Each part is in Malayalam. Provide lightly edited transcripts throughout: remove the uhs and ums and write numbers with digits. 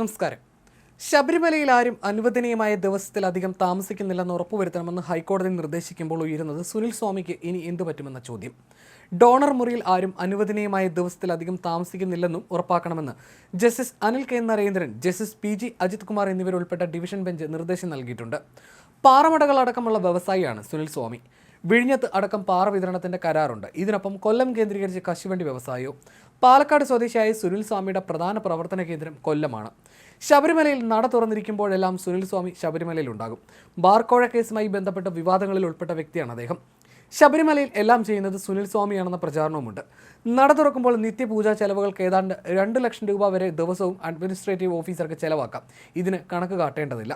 നമസ്കാരം. ശബരിമലയിൽ ആരും അനുവദനീയമായ ദിവസത്തിലധികം താമസിക്കുന്നില്ലെന്ന് ഉറപ്പുവരുത്തണമെന്ന് ഹൈക്കോടതി നിർദ്ദേശിക്കുമ്പോൾ ഉയരുന്നത് സുനിൽ സ്വാമിക്ക് ഇനി എന്തു പറ്റുമെന്ന ചോദ്യം. ഡോണർ മുറിയിൽ ആരും അനുവദനീയമായ ദിവസത്തിലധികം താമസിക്കുന്നില്ലെന്നും ഉറപ്പാക്കണമെന്ന് justice Anil K Narendran, justice PG Ajith Kumar എന്നിവരുൾപ്പെട്ട ഡിവിഷൻ ബെഞ്ച് നിർദ്ദേശം നൽകിയിട്ടുണ്ട്. പാറമടകൾ അടക്കമുള്ള വ്യവസായിയാണ് സുനിൽ സ്വാമി. വിഴിഞ്ഞത്ത് അടക്കം പാറ വിതരണത്തിന്റെ കരാറുണ്ട്. ഇതിനൊപ്പം കൊല്ലം കേന്ദ്രീകരിച്ച് കശുവണ്ടി വ്യവസായവും. പാലക്കാട് സ്വദേശിയായ സുനിൽ സ്വാമിയുടെ പ്രധാന പ്രവർത്തന കേന്ദ്രം കൊല്ലമാണ്. ശബരിമലയിൽ നട തുറന്നിരിക്കുമ്പോഴെല്ലാം സുനിൽ സ്വാമി ശബരിമലയിൽ ഉണ്ടാകും. ബാർക്കോഴ കേസുമായി ബന്ധപ്പെട്ട വിവാദങ്ങളിൽ ഉൾപ്പെട്ട വ്യക്തിയാണ് അദ്ദേഹം. ശബരിമലയിൽ എല്ലാം ചെയ്യുന്നത് സുനിൽ സ്വാമിയാണെന്ന പ്രചാരണവുമുണ്ട്. നട തുറക്കുമ്പോൾ നിത്യപൂജാ ചെലവുകൾക്ക് ഏതാണ്ട് 2 ലക്ഷം രൂപ വരെ ദിവസവും അഡ്മിനിസ്ട്രേറ്റീവ് ഓഫീസർക്ക് ചെലവാക്കാം. ഇതിന് കണക്ക് കാട്ടേണ്ടതില്ല.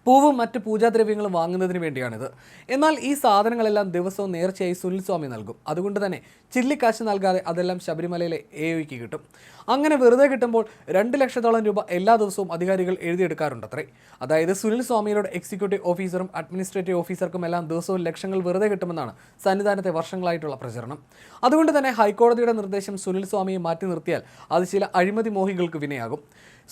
പൂവും മറ്റ് പൂജാദ്രവ്യങ്ങളും വാങ്ങുന്നതിന് വേണ്ടിയാണിത്. എന്നാൽ ഈ സാധനങ്ങളെല്ലാം ദിവസവും നേർച്ചയായി സുനിൽ സ്വാമി നൽകും. അതുകൊണ്ട് തന്നെ ചില്ലിക്കാശ് നൽകാതെ അതെല്ലാം ശബരിമലയിലെ AOയ്ക്ക് കിട്ടും. അങ്ങനെ വെറുതെ കിട്ടുമ്പോൾ 2 ലക്ഷത്തോളം രൂപ എല്ലാ ദിവസവും അധികാരികൾ എഴുതിയെടുക്കാറുണ്ടത്രേ. അതായത് സുനിൽ സ്വാമിയുടെ എക്സിക്യൂട്ടീവ് ഓഫീസറും അഡ്മിനിസ്ട്രേറ്റീവ് ഓഫീസർക്കും എല്ലാം ദിവസവും ലക്ഷങ്ങൾ വെറുതെ കിട്ടുമെന്നാണ് സന്നിധാനത്തെ വർഷങ്ങളായിട്ടുള്ള പ്രചരണം. അതുകൊണ്ട് തന്നെ ഹൈക്കോടതിയുടെ നിർദ്ദേശം സുനിൽ സ്വാമിയെ മാറ്റി നിർത്തിയാൽ അത് ചില അഴിമതി മോഹികൾക്ക് വിനയാകും.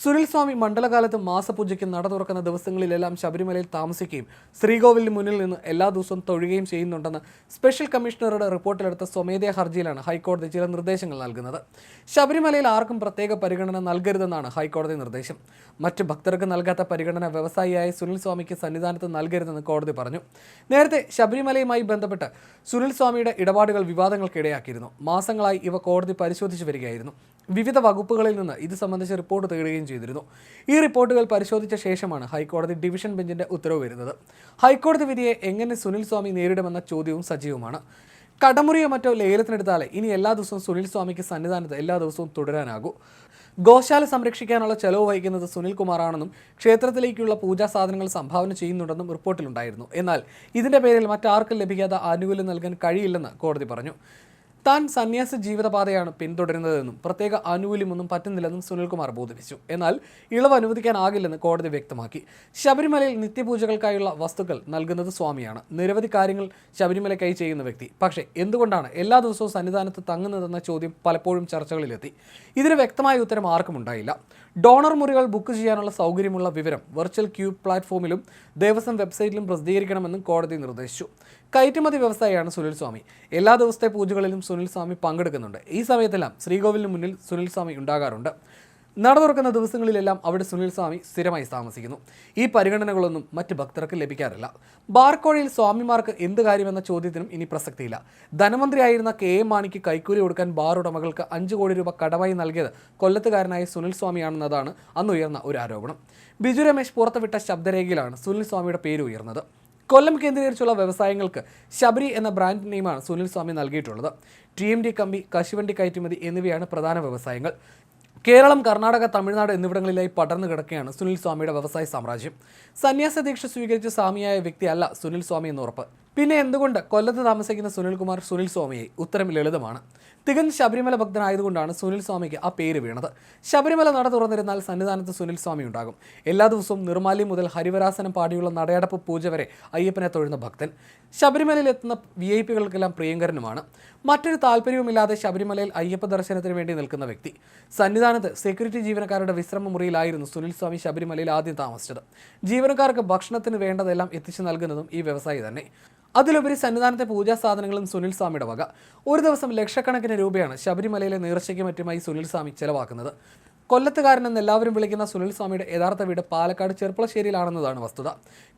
സുനിൽ സ്വാമി മണ്ഡലകാലത്ത് മാസപൂജയ്ക്ക് നട തുറക്കുന്ന ദിവസങ്ങളിലെല്ലാം ശബരിമലയിൽ താമസിക്കുകയും ശ്രീകോവിലിന് മുന്നിൽ നിന്ന് എല്ലാ ദിവസവും തൊഴുകയും ചെയ്യുന്നുണ്ടെന്ന് സ്പെഷ്യൽ കമ്മീഷണറുടെ റിപ്പോർട്ടിലെടുത്ത സ്വമേധയാ ഹർജിയിലാണ് ഹൈക്കോടതി ചില നിർദ്ദേശങ്ങൾ നൽകുന്നത്. ശബരിമലയിൽ ആർക്കും പ്രത്യേക പരിഗണന നൽകരുതെന്നാണ് ഹൈക്കോടതി നിർദ്ദേശം. മറ്റ് ഭക്തർക്ക് നൽകാത്ത പരിഗണന വ്യവസായിയായ സുനിൽ സ്വാമിക്ക് സന്നിധാനത്ത് നൽകരുതെന്ന് കോടതി പറഞ്ഞു. നേരത്തെ ശബരിമലയുമായി ബന്ധപ്പെട്ട് സുനിൽ സ്വാമിയുടെ ഇടപാടുകൾ വിവാദങ്ങൾക്കിടയാക്കിയിരുന്നു. മാസങ്ങളായി ഇവ കോടതി പരിശോധിച്ചു വരികയായിരുന്നു. വിവിധ വകുപ്പുകളിൽ നിന്ന് ഇത് സംബന്ധിച്ച് റിപ്പോർട്ട് തേടുകയും ചെയ്തിരുന്നു. ഈ റിപ്പോർട്ടുകൾ പരിശോധിച്ച ശേഷമാണ് ഹൈക്കോടതി ഡിവിഷൻ ബെഞ്ചിന്റെ ഉത്തരവ് വരുന്നത്. ഹൈക്കോടതി വിധിയെ എങ്ങനെ സുനിൽ സ്വാമി നേരിടുമെന്ന ചോദ്യവും സജീവമാണ്. കടമുറിയോ മറ്റോ ലേലത്തിനെടുത്താലേ ഇനി എല്ലാ ദിവസവും സുനിൽ സ്വാമിക്ക് സന്നിധാനത്ത് എല്ലാ ദിവസവും തുടരാനാകൂ. ഗോശാല സംരക്ഷിക്കാനുള്ള ചെലവ് വഹിക്കുന്നത് സുനിൽകുമാറാണെന്നും ക്ഷേത്രത്തിലേക്കുള്ള പൂജാ സാധനങ്ങൾ സംഭാവന ചെയ്യുന്നുണ്ടെന്നും റിപ്പോർട്ടിലുണ്ടായിരുന്നു. എന്നാൽ ഇതിന്റെ പേരിൽ മറ്റാർക്കും ലഭിക്കാത്ത ആനുകൂല്യം നൽകാൻ കഴിയില്ലെന്ന് കോടതി പറഞ്ഞു. താൻ സന്യാസ ജീവിതപാതയാണ് പിന്തുടരുന്നതെന്നും പ്രത്യേക ആനുകൂല്യമൊന്നും പറ്റുന്നില്ലെന്നും സുനിൽകുമാർ ബോധിപ്പിച്ചു. എന്നാൽ ഇളവ് അനുവദിക്കാനാകില്ലെന്ന് കോടതി വ്യക്തമാക്കി. ശബരിമലയിൽ നിത്യപൂജകൾക്കായുള്ള വസ്തുക്കൾ നൽകുന്നത് സ്വാമിയാണ്. നിരവധി കാര്യങ്ങൾ ശബരിമലയ്ക്കായി ചെയ്യുന്ന വ്യക്തി. പക്ഷേ എന്തുകൊണ്ടാണ് എല്ലാ ദിവസവും സന്നിധാനത്ത് തങ്ങുന്നതെന്ന ചോദ്യം പലപ്പോഴും ചർച്ചകളിലെത്തി. ഇതിന് വ്യക്തമായ ഉത്തരം ആർക്കും ഉണ്ടായില്ല. ഡോണർ മുറികൾ ബുക്ക് ചെയ്യാനുള്ള സൗകര്യമുള്ള വിവരം വെർച്വൽ ക്യൂ പ്ലാറ്റ്ഫോമിലും ദേവസ്വം വെബ്സൈറ്റിലും പ്രസിദ്ധീകരിക്കണമെന്നും കോടതി നിർദ്ദേശിച്ചു. കയറ്റുമതി വ്യവസായിയാണ് സുനിൽ സ്വാമി. എല്ലാ ദിവസത്തെ പൂജകളിലും സുനിൽ സ്വാമി പങ്കെടുക്കുന്നുണ്ട്. ഈ സമയത്തെല്ലാം ശ്രീകോവിലിന് മുന്നിൽ സുനിൽ സ്വാമി ഉണ്ടാകാറുണ്ട്. നട തുറക്കുന്ന ദിവസങ്ങളിലെല്ലാം അവിടെ സുനിൽ സ്വാമി സ്ഥിരമായി താമസിക്കുന്നു. ഈ പരിഗണനകളൊന്നും മറ്റ് ഭക്തർക്ക് ലഭിക്കാറില്ല. ബാർക്കോഴയിൽ സ്വാമിമാർക്ക് എന്ത് കാര്യമെന്ന ചോദ്യത്തിനും ഇനി പ്രസക്തിയില്ല. ധനമന്ത്രിയായിരുന്ന KM മാണിക്ക് കൈക്കൂലി കൊടുക്കാൻ ബാർ ഉടമകൾക്ക് 5 കോടി രൂപ കടമായി നൽകിയത് കൊല്ലത്തുകാരനായ സുനിൽ സ്വാമിയാണെന്നതാണ് അന്നുയർന്ന ഒരു ആരോപണം. ബിജു രമേശ് പുറത്തുവിട്ട ശബ്ദരേഖയിലാണ് സുനിൽ സ്വാമിയുടെ പേര് ഉയർന്നത്. കൊല്ലം കേന്ദ്രീകരിച്ചുള്ള വ്യവസായങ്ങൾക്ക് ശബരി എന്ന ബ്രാൻഡ് നെയിമാണ് സുനിൽ സ്വാമി നൽകിയിട്ടുള്ളത്. TMT കമ്പി, കശുവണ്ടി കയറ്റുമതി എന്നിവയാണ് പ്രധാന വ്യവസായങ്ങൾ. കേരളം, കർണാടക, തമിഴ്നാട് എന്നിവിടങ്ങളിലായി പടർന്നു കിടക്കുകയാണ് സുനിൽ സ്വാമിയുടെ വ്യവസായ സാമ്രാജ്യം. സന്യാസ ദീക്ഷ സ്വീകരിച്ച സ്വാമിയായ വ്യക്തിയല്ല സുനിൽ സ്വാമി എന്ന് ഉറപ്പ്. പിന്നെ എന്തുകൊണ്ട് കൊല്ലത്ത് താമസിക്കുന്ന സുനിൽകുമാർ സുനിൽ സ്വാമിയായി? ഉത്തരം ലളിതമാണ്. തികഞ്ഞ ശബരിമല ഭക്തനായതുകൊണ്ടാണ് സുനിൽ സ്വാമിക്ക് ആ പേര് വീണത്. ശബരിമല നട തുറന്നിരുന്നാൽ സന്നിധാനത്ത് സുനിൽ സ്വാമി ഉണ്ടാകും. എല്ലാ ദിവസവും നിർമാല്യം മുതൽ ഹരിവരാസനം പാടിയുള്ള നടയടപ്പ് പൂജ വരെ അയ്യപ്പനെ തൊഴുന്ന ഭക്തൻ. ശബരിമലയിൽ എത്തുന്ന VIP-കൾക്കെല്ലാം പ്രിയങ്കരനുമാണ്. മറ്റൊരു താല്പര്യവുമില്ലാതെ ശബരിമലയിൽ അയ്യപ്പ ദർശനത്തിന് വേണ്ടി നിൽക്കുന്ന വ്യക്തി. സന്നിധാനത്ത് സെക്യൂരിറ്റി ജീവനക്കാരുടെ വിശ്രമ മുറിയിലായിരുന്നു സുനിൽ സ്വാമി ശബരിമലയിൽ ആദ്യം താമസിച്ചത്. ജീവനക്കാർക്ക് ഭക്ഷണത്തിന് വേണ്ടതെല്ലാം എത്തിച്ചു നൽകുന്നതും ഈ വ്യവസായി തന്നെ. അതിലുപരി സന്നിധാനത്തെ പൂജാ സാധനങ്ങളും സുനിൽ സ്വാമിയുടെ വക. ഒരു ദിവസം ലക്ഷക്കണക്കിന് രൂപയാണ് ശബരിമലയിലെ നേർച്ചയ്ക്ക് മറ്റുമായി സുനിൽ സ്വാമി ചെലവാക്കുന്നത്. കൊല്ലത്തുകാരനെന്ന് എല്ലാവരും വിളിക്കുന്ന സുനിൽ സ്വാമിയുടെ യഥാർത്ഥ വീട് പാലക്കാട് ചെർപ്പളശ്ശേരിയിലാണെന്നതാണ് വസ്തുത.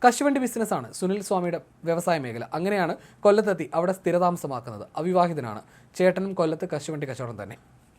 കശുവണ്ടി ബിസിനസ്സാണ് സുനിൽ സ്വാമിയുടെ വ്യവസായ മേഖല. അങ്ങനെയാണ് കൊല്ലത്തെത്തി അവിടെ സ്ഥിരതാമസമാക്കുന്നത്. അവിവാഹിതനാണ്. ചേട്ടനും കൊല്ലത്ത് കശുവണ്ടി കച്ചവടം തന്നെ.